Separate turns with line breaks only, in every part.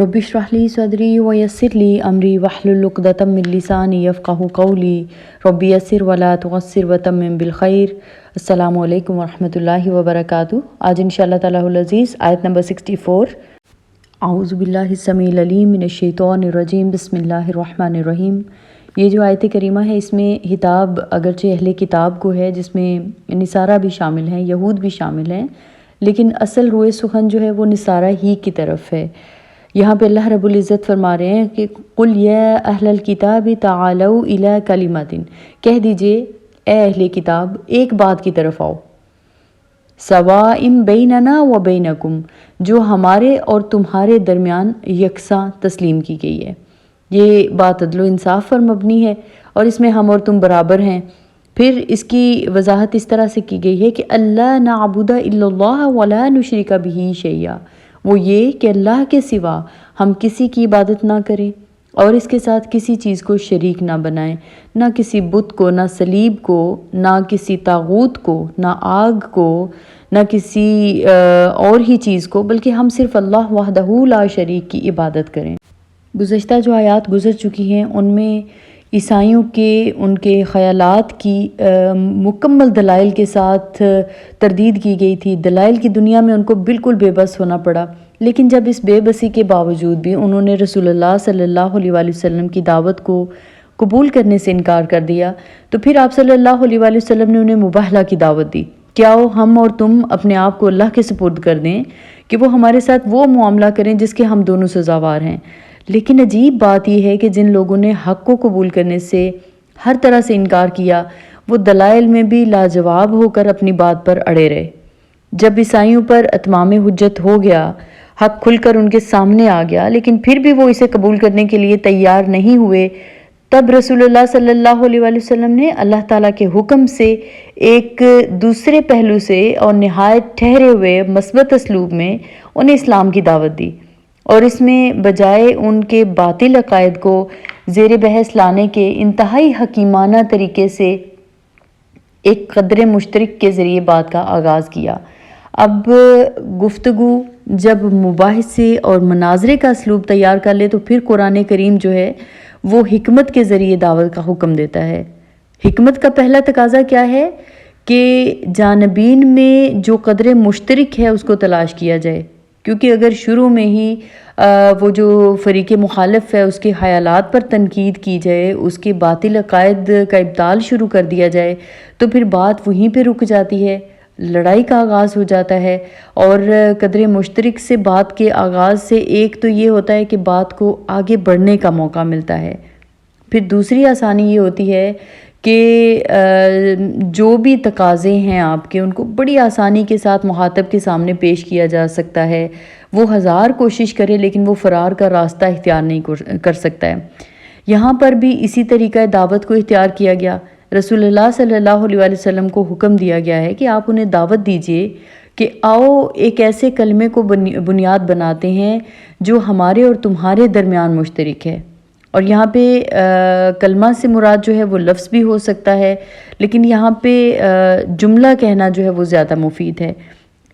رب اشرح لی صدری ویسر لی امری واحلل عقدۃ من لسانی یفقہوا قولی رب یسر ولا تعسر وتمم بالخیر۔ السلام علیکم ورحمۃ اللہ وبرکاتہ۔ آج انشاءاللہ تعالیٰ العزیز آیت نمبر 64۔ اعوذ باللہ السمیع العلیم من الشیطان الرجیم، بسم اللہ الرحمن الرحیم۔ یہ جو آیت کریمہ ہے اس میں خطاب اگرچہ اہل کتاب کو ہے، جس میں نصارہ بھی شامل ہیں، یہود بھی شامل ہیں، لیکن اصل روئے سخن جو ہے وہ نصارہ ہی کی طرف ہے۔ یہاں پہ اللہ رب العزت فرما رہے ہیں کہ قل یا اہل الکتاب تعالوا الی کلمۃ، کہہ دیجئے اے اہل کتاب ایک بات کی طرف آؤ، سواء بیننا و بینکم، جو ہمارے اور تمہارے درمیان یکساں تسلیم کی گئی ہے۔ یہ بات عدل و انصاف پر مبنی ہے اور اس میں ہم اور تم برابر ہیں۔ پھر اس کی وضاحت اس طرح سے کی گئی ہے کہ اللہ نعبد الا اللہ ولا نشرک بہ شیئا، وہ یہ کہ اللہ کے سوا ہم کسی کی عبادت نہ کریں اور اس کے ساتھ کسی چیز کو شریک نہ بنائیں، نہ کسی بت کو، نہ صلیب کو، نہ کسی طاغوت کو، نہ آگ کو، نہ کسی اور ہی چیز کو، بلکہ ہم صرف اللہ وحدہ لا شریک کی عبادت کریں۔ گزشتہ جو آیات گزر چکی ہیں ان میں عیسائیوں کے ان کے خیالات کی مکمل دلائل کے ساتھ تردید کی گئی تھی۔ دلائل کی دنیا میں ان کو بالکل بے بس ہونا پڑا، لیکن جب اس بے بسی کے باوجود بھی انہوں نے رسول اللہ صلی اللہ علیہ وآلہ وسلم کی دعوت کو قبول کرنے سے انکار کر دیا، تو پھر آپ صلی اللہ علیہ وآلہ وسلم نے انہیں مباہلہ کی دعوت دی کہ آؤ ہم اور تم اپنے آپ کو اللہ کے سپرد کر دیں کہ وہ ہمارے ساتھ وہ معاملہ کریں جس کے ہم دونوں سزاوار ہیں۔ لیکن عجیب بات یہ ہے کہ جن لوگوں نے حق کو قبول کرنے سے ہر طرح سے انکار کیا، وہ دلائل میں بھی لاجواب ہو کر اپنی بات پر اڑے رہے۔ جب عیسائیوں پر اتمام حجت ہو گیا، حق کھل کر ان کے سامنے آ گیا، لیکن پھر بھی وہ اسے قبول کرنے کے لیے تیار نہیں ہوئے، تب رسول اللہ صلی اللہ علیہ وآلہ وسلم نے اللہ تعالیٰ کے حکم سے ایک دوسرے پہلو سے اور نہایت ٹھہرے ہوئے مثبت اسلوب میں انہیں اسلام کی دعوت دی، اور اس میں بجائے ان کے باطل عقائد کو زیر بحث لانے کے انتہائی حکیمانہ طریقے سے ایک قدر مشترک کے ذریعے بات کا آغاز کیا۔ اب گفتگو جب مباحثے اور مناظرے کا اسلوب تیار کر لے تو پھر قرآن کریم جو ہے وہ حکمت کے ذریعے دعوت کا حکم دیتا ہے۔ حکمت کا پہلا تقاضا کیا ہے کہ جانبین میں جو قدر مشترک ہے اس کو تلاش کیا جائے، کیونکہ اگر شروع میں ہی وہ جو فریق مخالف ہے اس کے خیالات پر تنقید کی جائے، اس کے باطل عقائد کا ابطال شروع کر دیا جائے، تو پھر بات وہیں پہ رک جاتی ہے، لڑائی کا آغاز ہو جاتا ہے۔ اور قدر مشترک سے بات کے آغاز سے ایک تو یہ ہوتا ہے کہ بات کو آگے بڑھنے کا موقع ملتا ہے، پھر دوسری آسانی یہ ہوتی ہے کہ جو بھی تقاضے ہیں آپ کے ان کو بڑی آسانی کے ساتھ مخاطب کے سامنے پیش کیا جا سکتا ہے۔ وہ ہزار کوشش کرے لیکن وہ فرار کا راستہ اختیار نہیں کر سکتا ہے۔ یہاں پر بھی اسی طریقہ دعوت کو اختیار کیا گیا۔ رسول اللہ صلی اللہ علیہ وآلہ وسلم کو حکم دیا گیا ہے کہ آپ انہیں دعوت دیجئے کہ آؤ ایک ایسے کلمے کو بنیاد بناتے ہیں جو ہمارے اور تمہارے درمیان مشترک ہے۔ اور یہاں پہ کلمہ سے مراد جو ہے وہ لفظ بھی ہو سکتا ہے، لیکن یہاں پہ جملہ کہنا جو ہے وہ زیادہ مفید ہے۔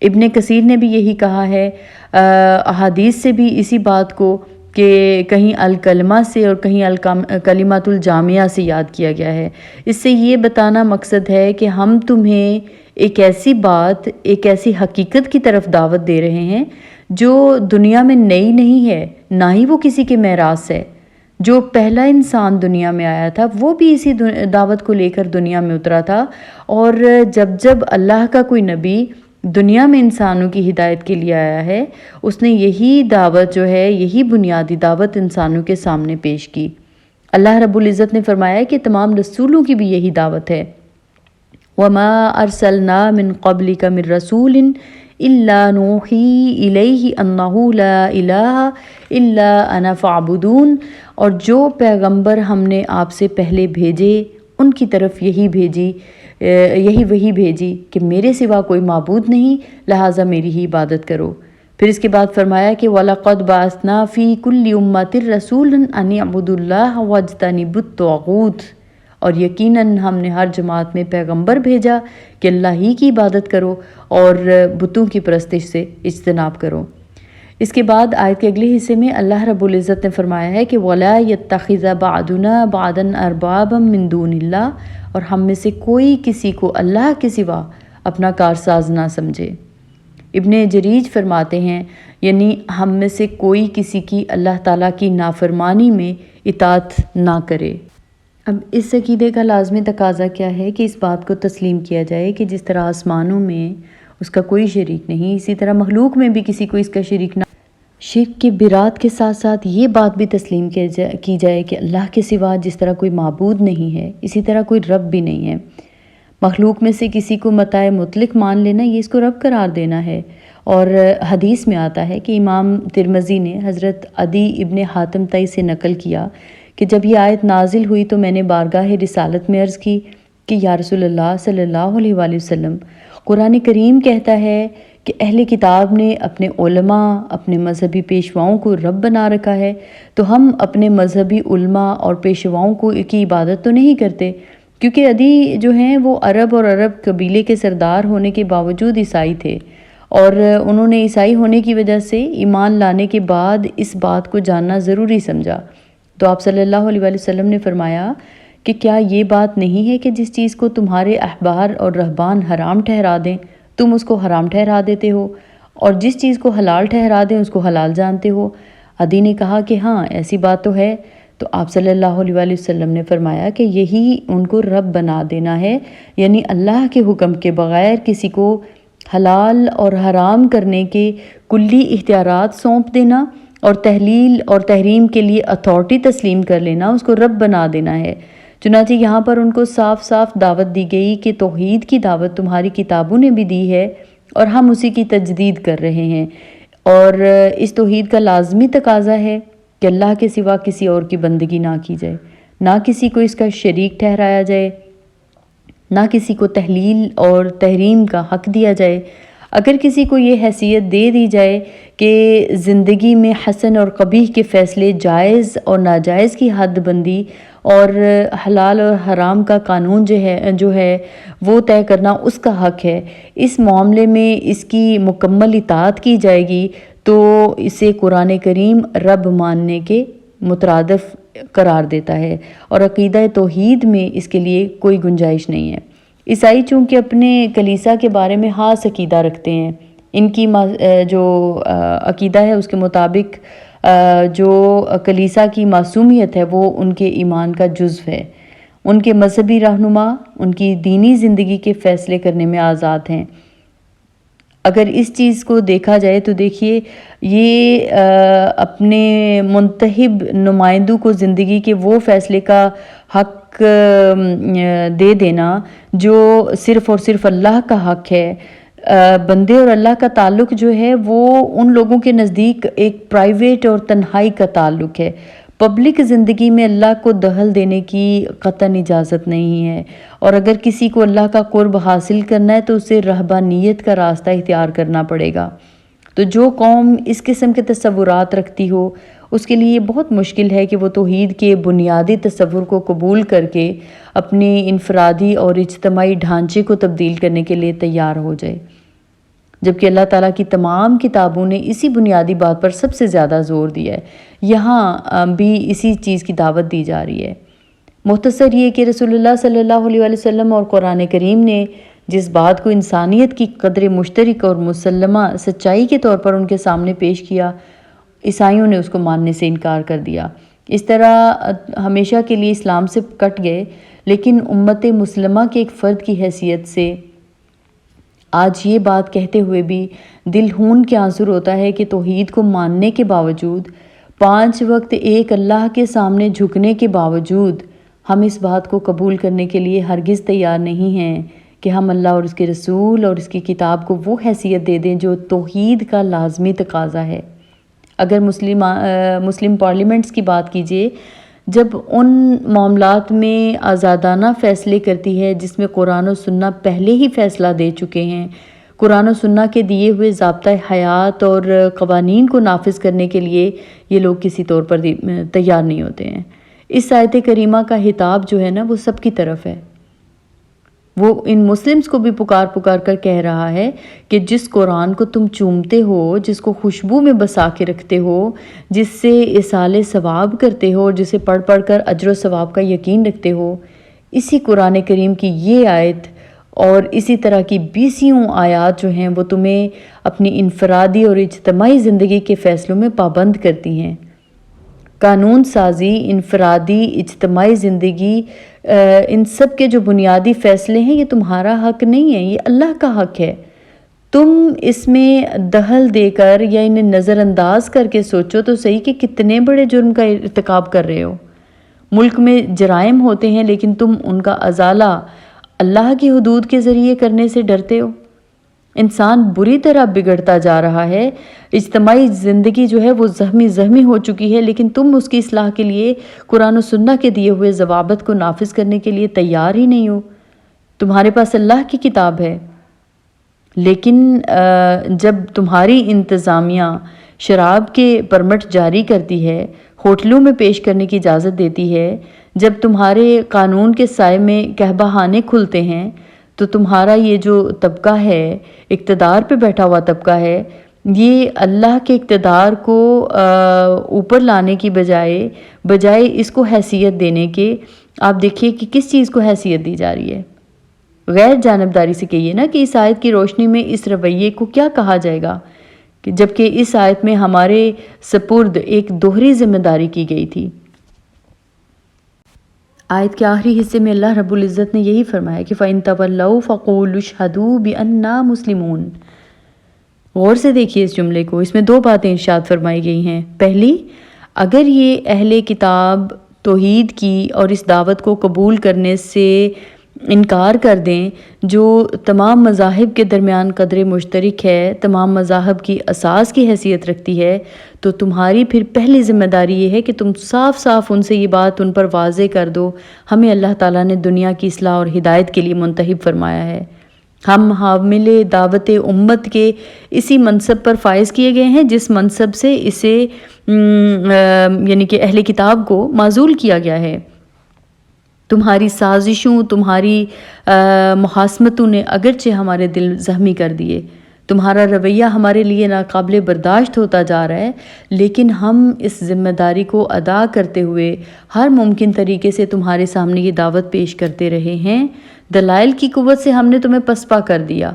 ابن کثیر نے بھی یہی کہا ہے، احادیث سے بھی اسی بات کو کہ کہیں الکلمہ سے اور کہیں کلمۃ الجامعہ سے یاد کیا گیا ہے۔ اس سے یہ بتانا مقصد ہے کہ ہم تمہیں ایک ایسی بات، ایک ایسی حقیقت کی طرف دعوت دے رہے ہیں جو دنیا میں نئی نہیں ہے، نہ ہی وہ کسی کے میراث ہے۔ جو پہلا انسان دنیا میں آیا تھا وہ بھی اسی دعوت کو لے کر دنیا میں اترا تھا، اور جب اللہ کا کوئی نبی دنیا میں انسانوں کی ہدایت کے لیے آیا ہے، اس نے یہی دعوت جو ہے، یہی بنیادی دعوت انسانوں کے سامنے پیش کی۔ اللہ رب العزت نے فرمایا کہ تمام رسولوں کی بھی یہی دعوت ہے۔ وَمَا أَرْسَلْنَا مِن قَبْلِكَ مِن رَسُولٍ إِلَّا نُوحِي إِلَيْهِ أَنَّهُ لَا إِلَٰهَ إِلَّا أَنَا فَاعْبُدُونِ، اور جو پیغمبر ہم نے آپ سے پہلے بھیجے ان کی طرف یہی وحی بھیجی کہ میرے سوا کوئی معبود نہیں، لہٰذا میری ہی عبادت کرو۔ پھر اس کے بعد فرمایا کہ وَلَقَدْ بَعَثْنَا فِي كُلِّ أُمَّةٍ رَسُولًا أَنِ اعْبُدُوا اللَّهَ وَاجْتَنِبُوا الطَّاغُوتَ، اور یقیناً ہم نے ہر جماعت میں پیغمبر بھیجا کہ اللہ ہی کی عبادت کرو اور بتوں کی پرستش سے اجتناب کرو۔ اس کے بعد آیت کے اگلے حصے میں اللہ رب العزت نے فرمایا ہے کہ وَلَا يَتَّخِذَ بَعْضُنَا بَعْضًا أَرْبَابًا مِّن دُونِ اللَّهِ، اور ہم میں سے کوئی کسی کو اللہ کے سوا اپنا کارساز نہ سمجھے۔ ابن جریج فرماتے ہیں یعنی ہم میں سے کوئی کسی کی اللہ تعالیٰ کی نافرمانی میں اطاعت نہ کرے۔ اب اس عقیدے کا لازمی تقاضا کیا ہے کہ اس بات کو تسلیم کیا جائے کہ جس طرح آسمانوں میں اس کا کوئی شریک نہیں، اسی طرح مخلوق میں بھی کسی کو اس کا شریک نہ۔ شرک کے برات کے ساتھ ساتھ یہ بات بھی تسلیم کی جائے کہ اللہ کے سوا جس طرح کوئی معبود نہیں ہے، اسی طرح کوئی رب بھی نہیں ہے۔ مخلوق میں سے کسی کو متاع مطلق مان لینا یہ اس کو رب قرار دینا ہے۔ اور حدیث میں آتا ہے کہ امام ترمذی نے حضرت عدی ابن حاتم طئی سے نقل کیا کہ جب یہ آیت نازل ہوئی تو میں نے بارگاہ رسالت میں عرض کی کہ یا رسول اللہ صلی اللہ علیہ وآلہ وسلم، قرآن کریم کہتا ہے کہ اہل کتاب نے اپنے علماء، اپنے مذہبی پیشواؤں کو رب بنا رکھا ہے، تو ہم اپنے مذہبی علماء اور پیشواؤں کی عبادت تو نہیں کرتے، کیونکہ عدی جو ہیں وہ عرب اور عرب قبیلے کے سردار ہونے کے باوجود عیسائی تھے، اور انہوں نے عیسائی ہونے کی وجہ سے ایمان لانے کے بعد اس بات کو جاننا ضروری سمجھا۔ تو آپ صلی اللہ علیہ وآلہ وسلم نے فرمایا کہ کیا یہ بات نہیں ہے کہ جس چیز کو تمہارے احبار اور رہبان حرام ٹھہرا دیں تم اس کو حرام ٹھہرا دیتے ہو، اور جس چیز کو حلال ٹھہرا دیں اس کو حلال جانتے ہو؟ عدی نے کہا کہ ہاں ایسی بات تو ہے۔ تو آپ صلی اللہ علیہ وآلہ وسلم نے فرمایا کہ یہی ان کو رب بنا دینا ہے، یعنی اللہ کے حکم کے بغیر کسی کو حلال اور حرام کرنے کے کلی اختیارات سونپ دینا اور تحلیل اور تحریم کے لیے اتھارٹی تسلیم کر لینا، اس کو رب بنا دینا ہے۔ چنانچہ یہاں پر ان کو صاف صاف دعوت دی گئی کہ توحید کی دعوت تمہاری کتابوں نے بھی دی ہے اور ہم اسی کی تجدید کر رہے ہیں، اور اس توحید کا لازمی تقاضا ہے کہ اللہ کے سوا کسی اور کی بندگی نہ کی جائے، نہ کسی کو اس کا شریک ٹھہرایا جائے، نہ کسی کو تحلیل اور تحریم کا حق دیا جائے۔ اگر کسی کو یہ حیثیت دے دی جائے کہ زندگی میں حسن اور قبیح کے فیصلے، جائز اور ناجائز کی حد بندی اور حلال اور حرام کا قانون جو ہے وہ طے کرنا اس کا حق ہے، اس معاملے میں اس کی مکمل اطاعت کی جائے گی، تو اسے قرآن کریم رب ماننے کے مترادف قرار دیتا ہے، اور عقیدہ توحید میں اس کے لیے کوئی گنجائش نہیں ہے۔ عیسائی چونکہ اپنے کلیسا کے بارے میں خاص عقیدہ رکھتے ہیں، ان کی جو عقیدہ ہے اس کے مطابق جو کلیسا کی معصومیت ہے وہ ان کے ایمان کا جزو ہے، ان کے مذہبی رہنما ان کی دینی زندگی کے فیصلے کرنے میں آزاد ہیں۔ اگر اس چیز کو دیکھا جائے تو دیکھیے یہ اپنے منتخب نمائندوں کو زندگی کے وہ فیصلے کا حق دے دینا جو صرف اور صرف اللہ کا حق ہے۔ بندے اور اللہ کا تعلق جو ہے وہ ان لوگوں کے نزدیک ایک پرائیویٹ اور تنہائی کا تعلق ہے، پبلک زندگی میں اللہ کو دخل دینے کی قطعاً اجازت نہیں ہے، اور اگر کسی کو اللہ کا قرب حاصل کرنا ہے تو اسے رہبانیت کا راستہ اختیار کرنا پڑے گا۔ تو جو قوم اس قسم کے تصورات رکھتی ہو اس کے لیے بہت مشکل ہے کہ وہ توحید کے بنیادی تصور کو قبول کر کے اپنے انفرادی اور اجتماعی ڈھانچے کو تبدیل کرنے کے لیے تیار ہو جائے، جبکہ اللہ تعالیٰ کی تمام کتابوں نے اسی بنیادی بات پر سب سے زیادہ زور دیا ہے، یہاں بھی اسی چیز کی دعوت دی جا رہی ہے۔ مختصر یہ کہ رسول اللہ صلی اللہ علیہ وآلہ وسلم اور قرآن کریم نے جس بات کو انسانیت کی قدر مشترک اور مسلمہ سچائی کے طور پر ان کے سامنے پیش کیا، عیسائیوں نے اس کو ماننے سے انکار کر دیا، اس طرح ہمیشہ کے لیے اسلام سے کٹ گئے۔ لیکن امت مسلمہ کے ایک فرد کی حیثیت سے آج یہ بات کہتے ہوئے بھی دل ہون کے آنسر ہوتا ہے کہ توحید کو ماننے کے باوجود، 5 وقت ایک اللہ کے سامنے جھکنے کے باوجود ہم اس بات کو قبول کرنے کے لیے ہرگز تیار نہیں ہیں کہ ہم اللہ اور اس کے رسول اور اس کی کتاب کو وہ حیثیت دے دیں جو توحید کا لازمی تقاضا ہے۔ اگر مسلم پارلیمنٹس کی بات کیجیے، جب ان معاملات میں آزادانہ فیصلے کرتی ہے جس میں قرآن و سنہ پہلے ہی فیصلہ دے چکے ہیں، قرآن و سنہ کے دیے ہوئے ضابطۂ حیات اور قوانین کو نافذ کرنے کے لیے یہ لوگ کسی طور پر تیار نہیں ہوتے ہیں۔ اس آیت کریمہ کا خطاب جو ہے نا وہ سب کی طرف ہے، وہ ان مسلمز کو بھی پکار پکار کر کہہ رہا ہے کہ جس قرآن کو تم چومتے ہو، جس کو خوشبو میں بسا کے رکھتے ہو، جس سے اصال ثواب کرتے ہو اور جسے پڑھ پڑھ کر اجر و ثواب کا یقین رکھتے ہو، اسی قرآن کریم کی یہ آیت اور اسی طرح کی 20 آیات جو ہیں وہ تمہیں اپنی انفرادی اور اجتماعی زندگی کے فیصلوں میں پابند کرتی ہیں۔ قانون سازی، انفرادی، اجتماعی زندگی، ان سب کے جو بنیادی فیصلے ہیں یہ تمہارا حق نہیں ہے، یہ اللہ کا حق ہے۔ تم اس میں دخل دے کر یا انہیں نظر انداز کر کے سوچو تو صحیح کہ کتنے بڑے جرم کا ارتکاب کر رہے ہو۔ ملک میں جرائم ہوتے ہیں لیکن تم ان کا ازالہ اللہ کی حدود کے ذریعے کرنے سے ڈرتے ہو۔ انسان بری طرح بگڑتا جا رہا ہے، اجتماعی زندگی جو ہے وہ زخمی ہو چکی ہے، لیکن تم اس کی اصلاح کے لیے قرآن و سنہ کے دیے ہوئے ضوابط کو نافذ کرنے کے لیے تیار ہی نہیں ہو۔ تمہارے پاس اللہ کی کتاب ہے، لیکن جب تمہاری انتظامیہ شراب کے پرمٹ جاری کرتی ہے، ہوٹلوں میں پیش کرنے کی اجازت دیتی ہے، جب تمہارے قانون کے سائے میں قہبہ خانے کھلتے ہیں، تو تمہارا یہ جو طبقہ ہے، اقتدار پہ بیٹھا ہوا طبقہ ہے، یہ اللہ کے اقتدار کو اوپر لانے کی بجائے اس کو حیثیت دینے کے، آپ دیکھیے کہ کس چیز کو حیثیت دی جا رہی ہے۔ غیر جانبداری سے کہیے نا کہ اس آیت کی روشنی میں اس رویے کو کیا کہا جائے گا، کہ جبکہ اس آیت میں ہمارے سپرد ایک دوہری ذمہ داری کی گئی تھی۔ آیت کے آخری حصے میں اللہ رب العزت نے یہی فرمایا کہ فَإِن تَوَلَّوْا فَقُولُوا اشْهَدُوا بِأَنَّا مُسْلِمُونَ۔ غور سے دیکھیے اس جملے کو، اس میں 2 باتیں ارشاد فرمائی گئی ہیں۔ پہلی، اگر یہ اہل کتاب توحید کی اور اس دعوت کو قبول کرنے سے انکار کر دیں جو تمام مذاہب کے درمیان قدر مشترک ہے، تمام مذاہب کی اساس کی حیثیت رکھتی ہے، تو تمہاری پھر پہلی ذمہ داری یہ ہے کہ تم صاف صاف ان سے یہ بات ان پر واضح کر دو، ہمیں اللہ تعالیٰ نے دنیا کی اصلاح اور ہدایت کے لیے منتخب فرمایا ہے، ہم حامل دعوت امت کے اسی منصب پر فائز کیے گئے ہیں جس منصب سے اسے یعنی کہ اہل کتاب کو معزول کیا گیا ہے۔ تمہاری سازشوں، تمہاری محاسمتوں نے اگرچہ ہمارے دل زخمی کر دیے، تمہارا رویہ ہمارے لیے ناقابل برداشت ہوتا جا رہا ہے، لیکن ہم اس ذمہ داری کو ادا کرتے ہوئے ہر ممکن طریقے سے تمہارے سامنے یہ دعوت پیش کرتے رہے ہیں۔ دلائل کی قوت سے ہم نے تمہیں پسپا کر دیا،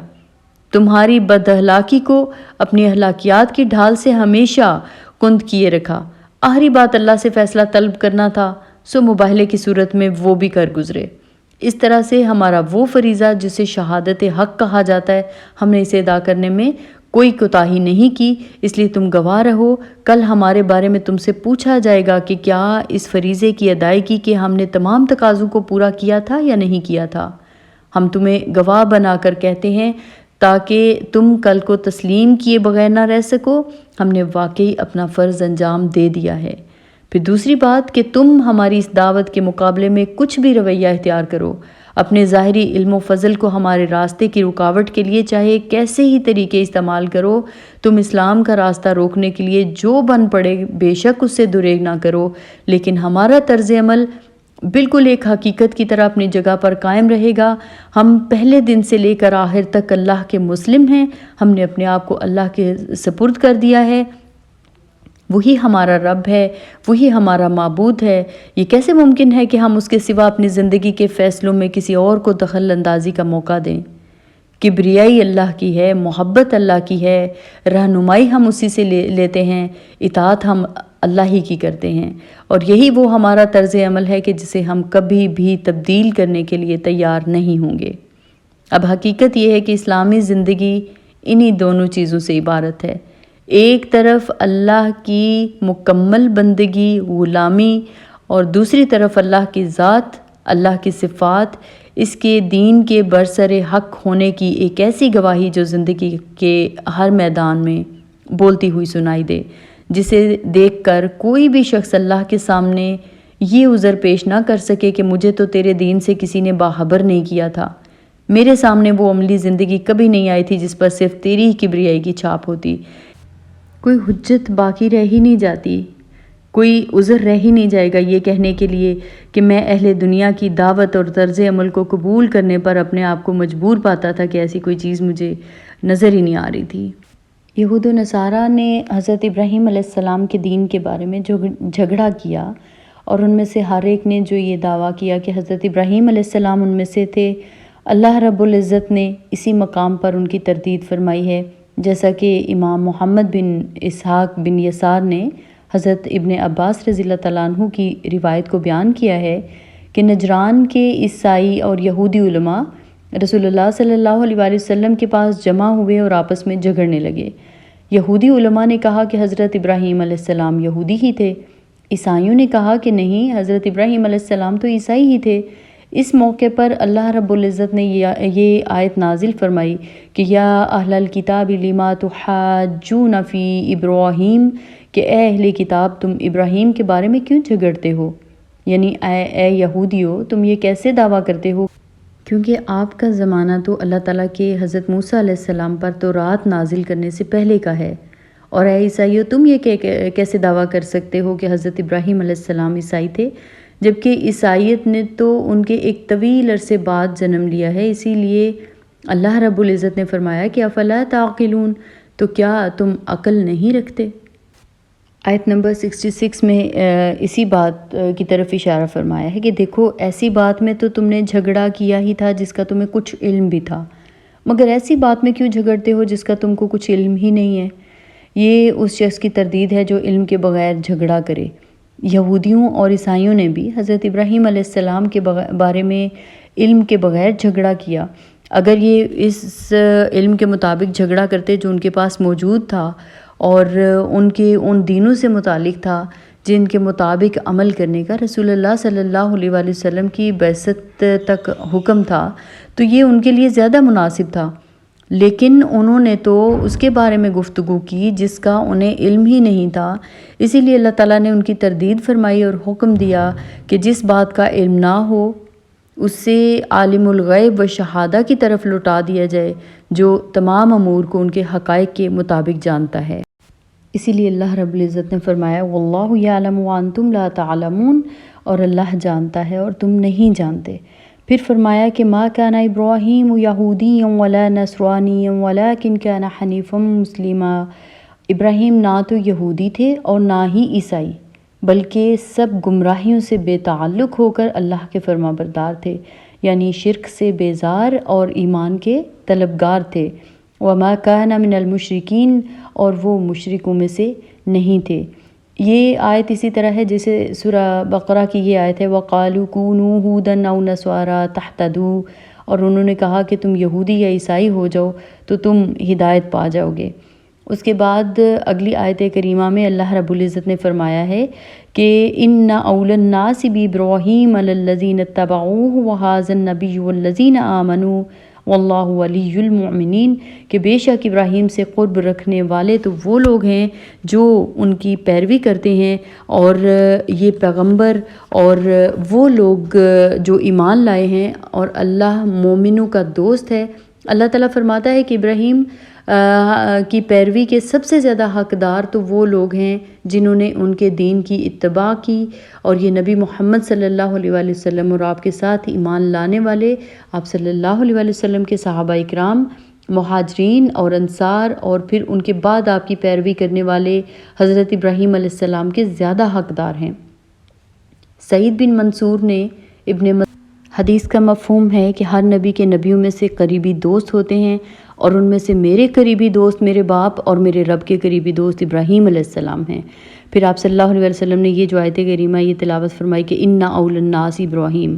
تمہاری بد اخلاقی کو اپنی اخلاقیات کی ڈھال سے ہمیشہ کند کیے رکھا۔ آخری بات اللہ سے فیصلہ طلب کرنا تھا، سو مباہلے کی صورت میں وہ بھی کر گزرے۔ اس طرح سے ہمارا وہ فریضہ جسے شہادت حق کہا جاتا ہے، ہم نے اسے ادا کرنے میں کوئی کوتاہی نہیں کی، اس لیے تم گواہ رہو۔ کل ہمارے بارے میں تم سے پوچھا جائے گا کہ کیا اس فریضے کی ادائیگی کے ہم نے تمام تقاضوں کو پورا کیا تھا یا نہیں کیا تھا۔ ہم تمہیں گواہ بنا کر کہتے ہیں تاکہ تم کل کو تسلیم کیے بغیر نہ رہ سکو، ہم نے واقعی اپنا فرض انجام دے دیا ہے۔ پھر دوسری بات کہ تم ہماری اس دعوت کے مقابلے میں کچھ بھی رویہ اختیار کرو، اپنے ظاہری علم و فضل کو ہمارے راستے کی رکاوٹ کے لیے چاہے کیسے ہی طریقے استعمال کرو، تم اسلام کا راستہ روکنے کے لیے جو بن پڑے بے شک اس سے دریغ نہ کرو، لیکن ہمارا طرز عمل بالکل ایک حقیقت کی طرح اپنی جگہ پر قائم رہے گا۔ ہم پہلے دن سے لے کر آخر تک اللہ کے مسلم ہیں، ہم نے اپنے آپ کو اللہ کے سپرد کر دیا ہے، وہی ہمارا رب ہے، وہی ہمارا معبود ہے۔ یہ کیسے ممکن ہے کہ ہم اس کے سوا اپنی زندگی کے فیصلوں میں کسی اور کو دخل اندازی کا موقع دیں؟ کبریائی اللہ کی ہے، محبت اللہ کی ہے، رہنمائی ہم اسی سے لیتے ہیں، اطاعت ہم اللہ ہی کی کرتے ہیں، اور یہی وہ ہمارا طرز عمل ہے کہ جسے ہم کبھی بھی تبدیل کرنے کے لیے تیار نہیں ہوں گے۔ اب حقیقت یہ ہے کہ اسلامی زندگی انہی دونوں چیزوں سے عبارت ہے، ایک طرف اللہ کی مکمل بندگی، غلامی، اور دوسری طرف اللہ کی ذات، اللہ کی صفات، اس کے دین کے برسر حق ہونے کی ایک ایسی گواہی جو زندگی کے ہر میدان میں بولتی ہوئی سنائی دے، جسے دیکھ کر کوئی بھی شخص اللہ کے سامنے یہ عذر پیش نہ کر سکے کہ مجھے تو تیرے دین سے کسی نے باخبر نہیں کیا تھا، میرے سامنے وہ عملی زندگی کبھی نہیں آئی تھی جس پر صرف تیری ہی کبریائی کی چھاپ ہوتی، کوئی حجت باقی رہ ہی نہیں جاتی کوئی عذر رہ ہی نہیں جائے گا یہ کہنے کے لیے کہ میں اہل دنیا کی دعوت اور طرز عمل کو قبول کرنے پر اپنے آپ کو مجبور پاتا تھا کہ ایسی کوئی چیز مجھے نظر ہی نہیں آ رہی تھی۔ یہود و نصارہ نے حضرت ابراہیم علیہ السلام کے دین کے بارے میں جو جھگڑا کیا، اور ان میں سے ہر ایک نے جو یہ دعویٰ کیا کہ حضرت ابراہیم علیہ السلام ان میں سے تھے، اللہ رب العزت نے اسی مقام پر ان کی تردید فرمائی ہے، جیسا کہ امام محمد بن اسحاق بن یسار نے حضرت ابن عباس رضی اللہ تعالیٰ عنہ کی روایت کو بیان کیا ہے کہ نجران کے عیسائی اور یہودی علماء رسول اللہ صلی اللہ علیہ وآلہ وسلم کے پاس جمع ہوئے اور آپس میں جھگڑنے لگے۔ یہودی علماء نے کہا کہ حضرت ابراہیم علیہ السلام یہودی ہی تھے، عیسائیوں نے کہا کہ نہیں، حضرت ابراہیم علیہ السلام تو عیسائی ہی تھے۔ اس موقع پر اللہ رب العزت نے یہ آیت نازل فرمائی کہ یا اہل الکتاب لما تحاجون فی ابراہیم، کہ اے اہل کتاب تم ابراہیم کے بارے میں کیوں جھگڑتے ہو، یعنی اے یہودیو تم یہ کیسے دعویٰ کرتے ہو، کیونکہ آپ کا زمانہ تو اللہ تعالیٰ کے حضرت موسیٰ علیہ السلام پر تورات نازل کرنے سے پہلے کا ہے، اور اے عیسائیو تم یہ کیسے دعویٰ کر سکتے ہو کہ حضرت ابراہیم علیہ السلام عیسائی تھے، جبکہ عیسائیت نے تو ان کے ایک طویل عرصے بعد جنم لیا ہے۔ اسی لیے اللہ رب العزت نے فرمایا کہ افلا تعقلون، تو کیا تم عقل نہیں رکھتے۔ آیت نمبر 66 میں اسی بات کی طرف اشارہ فرمایا ہے کہ دیکھو ایسی بات میں تو تم نے جھگڑا کیا ہی تھا جس کا تمہیں کچھ علم بھی تھا، مگر ایسی بات میں کیوں جھگڑتے ہو جس کا تم کو کچھ علم ہی نہیں ہے۔ یہ اس شخص کی تردید ہے جو علم کے بغیر جھگڑا کرے۔ یہودیوں اور عیسائیوں نے بھی حضرت ابراہیم علیہ السلام کے بارے میں علم کے بغیر جھگڑا کیا۔ اگر یہ اس علم کے مطابق جھگڑا کرتے جو ان کے پاس موجود تھا اور ان کے ان دینوں سے متعلق تھا جن کے مطابق عمل کرنے کا رسول اللہ صلی اللہ علیہ وآلہ وسلم کی بعثت تک حکم تھا، تو یہ ان کے لیے زیادہ مناسب تھا، لیکن انہوں نے تو اس کے بارے میں گفتگو کی جس کا انہیں علم ہی نہیں تھا۔ اسی لیے اللہ تعالیٰ نے ان کی تردید فرمائی اور حکم دیا کہ جس بات کا علم نہ ہو اسے عالم الغیب و شہادہ کی طرف لوٹا دیا جائے جو تمام امور کو ان کے حقائق کے مطابق جانتا ہے۔ اسی لیے اللہ رب العزت نے فرمایا واللہ یعلم وانتم لا تعلمون، اور اللہ جانتا ہے اور تم نہیں جانتے۔ پھر فرمایا کہ ما کان ابراہیم یہودیا ولا نصرانیا ولکن کان حنیفا مسلما، ابراہیم نہ تو یہودی تھے اور نہ ہی عیسائی، بلکہ سب گمراہیوں سے بے تعلق ہو کر اللہ کے فرما بردار تھے، یعنی شرک سے بیزار اور ایمان کے طلبگار تھے۔ وما کان من المشرکین، اور وہ مشرکوں میں سے نہیں تھے۔ یہ آیت اسی طرح ہے جیسے سورہ بقرہ کی یہ آیت ہے وَقَالُوا كُونُوا هُودًا أَوْ نَصَارَىٰ تَهْتَدُوا، اور انہوں نے کہا کہ تم یہودی یا عیسائی ہو جاؤ تو تم ہدایت پا جاؤ گے۔ اس کے بعد اگلی آیت کریمہ میں اللہ رب العزت نے فرمایا ہے کہ إِنَّ أَوْلَى النَّاسِ بِإِبْرَاهِيمَ لَلَّذِينَ اتَّبَعُوهُ وَهَٰذَا النَّبِيُّ وَالَّذِينَ آمَنُوا واللہ ولی المؤمنین، کہ بے شک ابراہیم سے قرب رکھنے والے تو وہ لوگ ہیں جو ان کی پیروی کرتے ہیں، اور یہ پیغمبر اور وہ لوگ جو ایمان لائے ہیں، اور اللہ مومنوں کا دوست ہے۔ اللہ تعالیٰ فرماتا ہے کہ ابراہیم کی پیروی کے سب سے زیادہ حقدار تو وہ لوگ ہیں جنہوں نے ان کے دین کی اتباع کی، اور یہ نبی محمد صلی اللہ علیہ وآلہ وسلم اور آپ کے ساتھ ایمان لانے والے آپ صلی اللہ علیہ وآلہ وسلم کے صحابہ اکرام، مہاجرین اور انصار، اور پھر ان کے بعد آپ کی پیروی کرنے والے حضرت ابراہیم علیہ السلام کے زیادہ حقدار ہیں۔ سعید بن منصور نے حدیث کا مفہوم ہے کہ ہر نبی کے نبیوں میں سے قریبی دوست ہوتے ہیں، اور ان میں سے میرے قریبی دوست میرے باپ اور میرے رب کے قریبی دوست ابراہیم علیہ السلام ہیں۔ پھر آپ صلی اللہ علیہ وسلم نے یہ جو آیت کریمہ یہ تلاوت فرمائی کہ اِنَّ أَوْلَى النَّاسِ ابراہیم۔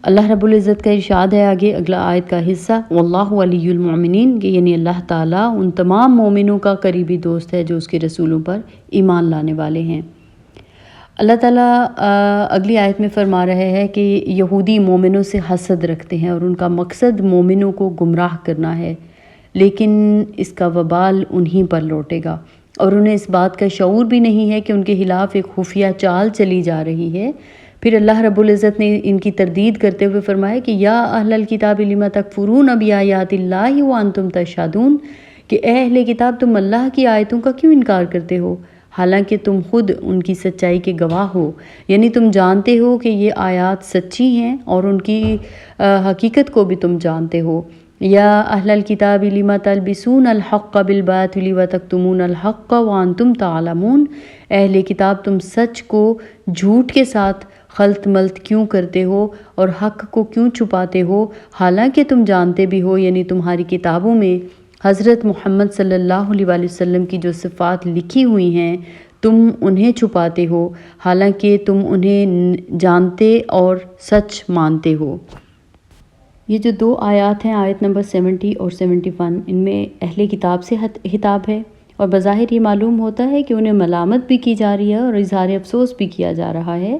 اللہ رب العزت کا ارشاد ہے آگے اگلا آیت کا حصہ واللہ ولی المؤمنین، کہ یعنی اللہ تعالیٰ ان تمام مومنوں کا قریبی دوست ہے جو اس کے رسولوں پر ایمان لانے والے ہیں۔ اللہ تعالیٰ اگلی آیت میں فرما رہے ہیں کہ یہودی مومنوں سے حسد رکھتے ہیں اور ان کا مقصد مومنوں کو گمراہ کرنا ہے، لیکن اس کا وبال انہی پر لوٹے گا، اور انہیں اس بات کا شعور بھی نہیں ہے کہ ان کے خلاف ایک خفیہ چال چلی جا رہی ہے۔ پھر اللہ رب العزت نے ان کی تردید کرتے ہوئے فرمایا کہ یا اہل الکتاب لم تکفرون بآیات اللہ وانتم تشہدون، کہ اے اہل کتاب تم اللہ کی آیتوں کا کیوں انکار کرتے ہو حالانکہ تم خود ان کی سچائی کے گواہ ہو، یعنی تم جانتے ہو کہ یہ آیات سچی ہیں اور ان کی حقیقت کو بھی تم جانتے ہو۔ یا اہل الکتاب لم تلبسون الحق بالباطل وتکتمون الحق وانتم تعلمون، اہل کتاب تم سچ کو جھوٹ کے ساتھ خلط ملط کیوں کرتے ہو اور حق کو کیوں چھپاتے ہو، حالانکہ تم جانتے بھی ہو، یعنی تمہاری کتابوں میں حضرت محمد صلی اللہ علیہ وآلہ وسلم کی جو صفات لکھی ہوئی ہیں تم انہیں چھپاتے ہو، حالانکہ تم انہیں جانتے اور سچ مانتے ہو۔ یہ جو دو آیات ہیں، آیت نمبر 70 اور 71، ان میں اہل کتاب سے خطاب ہے، اور بظاہر یہ معلوم ہوتا ہے کہ انہیں ملامت بھی کی جا رہی ہے اور اظہار افسوس بھی کیا جا رہا ہے۔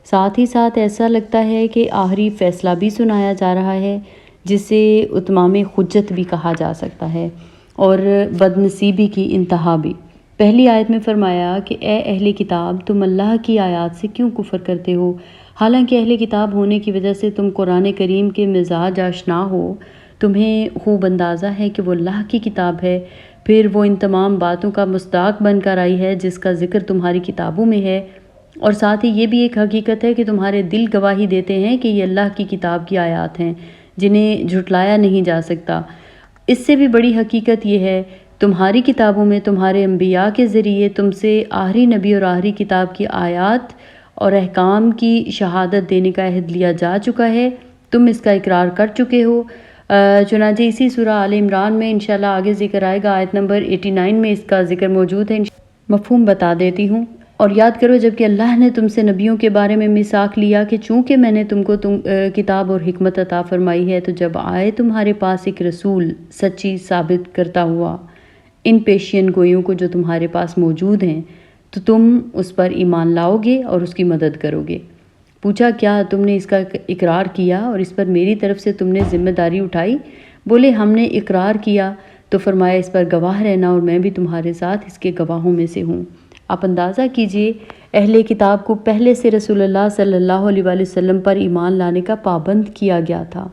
ساتھ ہی ساتھ ایسا لگتا ہے کہ آخری فیصلہ بھی سنایا جا رہا ہے، جسے اتمام حجت بھی کہا جا سکتا ہے، اور بدنصیبی کی انتہا بھی۔ پہلی آیت میں فرمایا کہ اے اہل کتاب، تم اللہ کی آیات سے کیوں کفر کرتے ہو، حالانکہ اہل کتاب ہونے کی وجہ سے تم قرآن کریم کے مزاج آشنا ہو، تمہیں خوب اندازہ ہے کہ وہ اللہ کی کتاب ہے، پھر وہ ان تمام باتوں کا مصداق بن کر آئی ہے جس کا ذکر تمہاری کتابوں میں ہے، اور ساتھ ہی یہ بھی ایک حقیقت ہے کہ تمہارے دل گواہی دیتے ہیں کہ یہ اللہ کی کتاب کی آیات ہیں جنہیں جھٹلایا نہیں جا سکتا۔ اس سے بھی بڑی حقیقت یہ ہے، تمہاری کتابوں میں تمہارے انبیاء کے ذریعے تم سے آخری نبی اور آخری کتاب کی آیات اور احکام کی شہادت دینے کا عہد لیا جا چکا ہے، تم اس کا اقرار کر چکے ہو۔ چنانچہ اسی سورہ آل عمران میں انشاءاللہ آگے ذکر آئے گا، آیت نمبر 89 میں اس کا ذکر موجود ہے۔ مفہوم بتا دیتی ہوں، اور یاد کرو جبکہ اللہ نے تم سے نبیوں کے بارے میں میثاق لیا کہ چونکہ میں نے تم کو کتاب اور حکمت عطا فرمائی ہے، تو جب آئے تمہارے پاس ایک رسول سچی ثابت کرتا ہوا ان پیشین گوئیوں کو جو تمہارے پاس موجود ہیں، تو تم اس پر ایمان لاؤ گے اور اس کی مدد کرو گے۔ پوچھا کیا تم نے اس کا اقرار کیا اور اس پر میری طرف سے تم نے ذمہ داری اٹھائی؟ بولے ہم نے اقرار کیا، تو فرمایا اس پر گواہ رہنا اور میں بھی تمہارے ساتھ اس کے گواہوں میں سے ہوں۔ آپ اندازہ کیجئے، اہل کتاب کو پہلے سے رسول اللہ صلی اللہ علیہ وآلہ وسلم پر ایمان لانے کا پابند کیا گیا تھا۔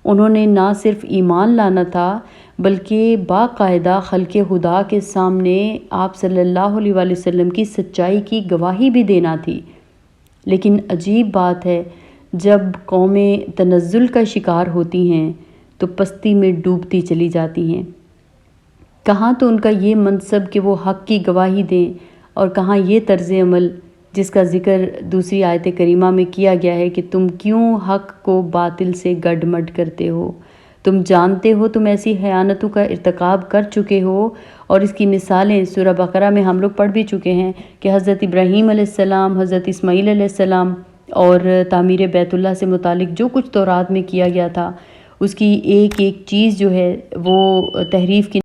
انہوں نے نہ صرف ایمان لانا تھا بلکہ باقاعدہ خلق خدا کے سامنے آپ صلی اللہ علیہ وآلہ وسلم کی سچائی کی گواہی بھی دینا تھی۔ لیکن عجیب بات ہے، جب قومیں تنزل کا شکار ہوتی ہیں تو پستی میں ڈوبتی چلی جاتی ہیں۔ کہاں تو ان کا یہ منصب کہ وہ حق کی گواہی دیں، اور کہاں یہ طرز عمل جس کا ذکر دوسری آیت کریمہ میں کیا گیا ہے کہ تم کیوں حق کو باطل سے گڈ مڈ کرتے ہو، تم جانتے ہو تم ایسی خیانتوں کا ارتکاب کر چکے ہو۔ اور اس کی مثالیں سورہ بقرہ میں ہم لوگ پڑھ بھی چکے ہیں کہ حضرت ابراہیم علیہ السلام، حضرت اسماعیل علیہ السلام اور تعمیر بیت اللہ سے متعلق جو کچھ تورات میں کیا گیا تھا، اس کی ایک ایک چیز جو ہے وہ تحریف کی